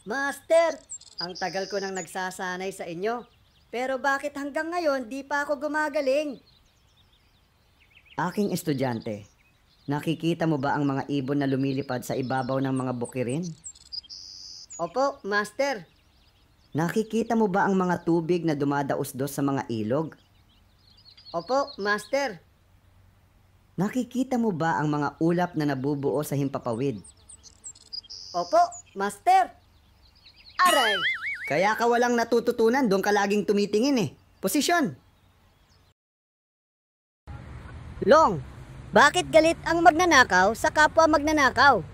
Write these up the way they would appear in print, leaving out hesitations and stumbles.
Master, ang tagal ko nang nagsasanay sa inyo. Pero bakit hanggang ngayon di pa ako gumagaling? Aking estudyante, nakikita mo ba ang mga ibon na lumilipad sa ibabaw ng mga bukirin? Opo, Master. Nakikita mo ba ang mga tubig na dumadaos-dos sa mga ilog? Opo, Master. Nakikita mo ba ang mga ulap na nabubuo sa himpapawid? Opo, Master. Aray! Kaya ka walang natututunan, doon ka laging tumitingin eh. Posisyon! Long, bakit galit ang magnanakaw sa kapwa magnanakaw?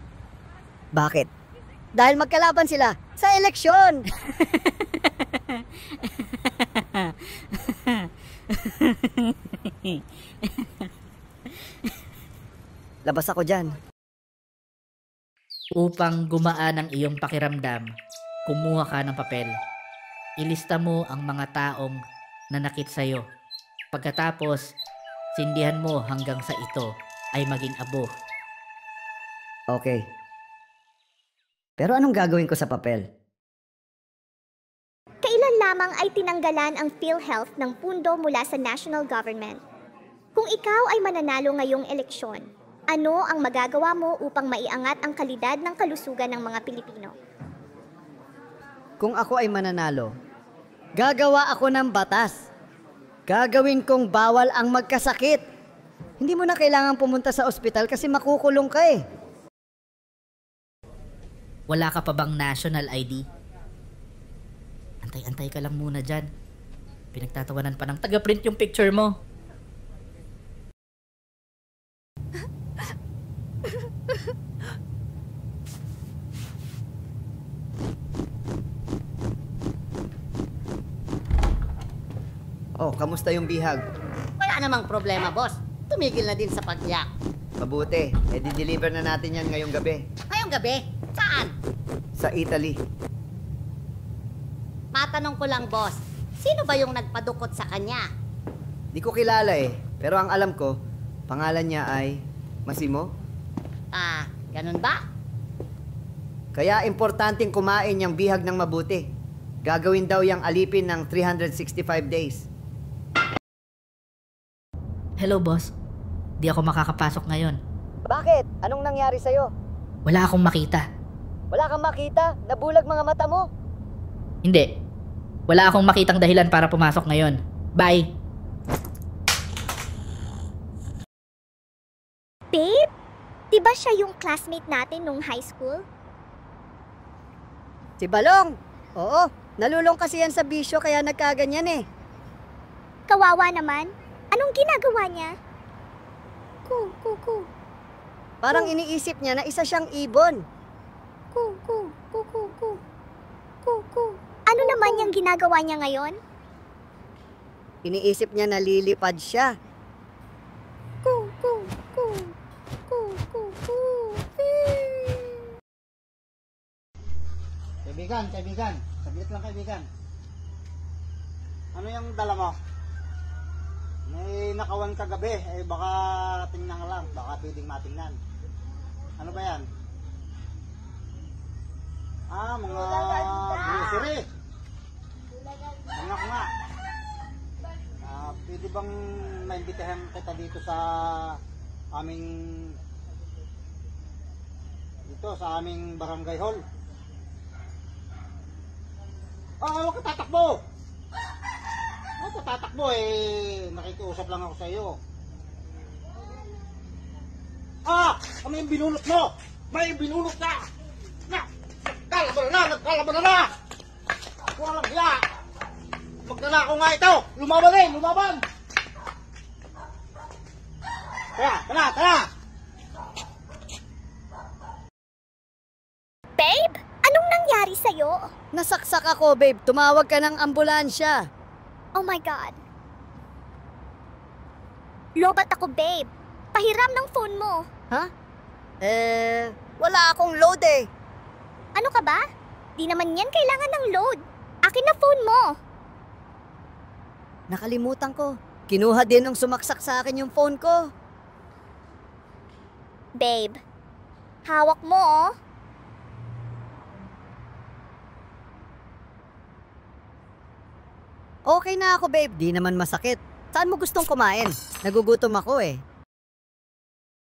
Bakit? Dahil magkalaban sila sa eleksyon! Labas ako dyan. Upang gumaan ang iyong pakiramdam, kumuha ka ng papel. Ilista mo ang mga taong nanakit sa'yo. Pagkatapos, sindihan mo hanggang sa ito ay maging abo. Okay. Pero anong gagawin ko sa papel? Kailan lamang ay tinanggalan ang PhilHealth ng pundo mula sa national government? Kung ikaw ay mananalo ngayong eleksyon, ano ang magagawa mo upang maiangat ang kalidad ng kalusugan ng mga Pilipino? Kung ako ay mananalo, gagawa ako ng batas. Gagawin kong bawal ang magkasakit. Hindi mo na kailangan pumunta sa ospital kasi makukulong ka eh. Wala ka pa bang national ID? Antay-antay ka lang muna dyan. Pinagtatawanan pa ng taga-print yung picture mo. Oh, kamusta yung bihag? Wala namang problema, boss. Tumigil na din sa pagyak. Mabuti, di-deliver na natin yan ngayong gabi. Ngayong gabi? Saan? Sa Italy. Matanong ko lang, boss. Sino ba yung nagpadukot sa kanya? Di ko kilala eh, pero ang alam ko, pangalan niya ay Massimo. Ah, ganun ba? Kaya importanteng kumain yung bihag ng mabuti. Gagawin daw yung alipin ng 365 days. Hello, boss. Di ako makakapasok ngayon. Bakit? Anong nangyari sa'yo? Wala akong makita. Wala kang makita? Nabulag mga mata mo? Hindi. Wala akong makitang dahilan para pumasok ngayon. Bye! Babe, di ba siya yung classmate natin nung high school? Si Balong? Oo, nalulong kasi yan sa bisyo kaya nagkaganyan eh. Kawawa naman. Anong ginagawa niya? Parang iniisip niya na isa siyang ibon. Ano naman yung ginagawa niya ngayon? Iniisip niya na lilipad siya. Kaibigan. Saglit lang, kaibigan. Ano yung dala mo? May nakawan kagabi. Eh, baka tingnan lang. Baka pwedeng matingnan. Ano ba yan? Ah, mga grocery. Ano ko nga? Pwede bang maimbitahan kita dito sa aming barangay hall? Huwag ka tatakbo! Huwag ka tatakbo eh. Nakikiusap lang ako sa iyo. May binulot mo! May binulot na! Nagkalaban na! Walang hiya! Magnanakaw nga ito! Lumaban! Tara! Babe, anong nangyari sa'yo? Nasaksak ako, babe. Tumawag ka ng ambulansya. Oh my God. Lobat ako, babe. Pahiram ng phone mo. Ha? Wala akong load eh. Ano ka ba? Di naman yan kailangan ng load. Akin na phone mo. Nakalimutan ko. Kinuha din nung sumaksak sa akin yung phone ko. Babe, hawak mo oh. Okay na ako, babe. Di naman masakit. Saan mo gustong kumain? Nagugutom ako eh.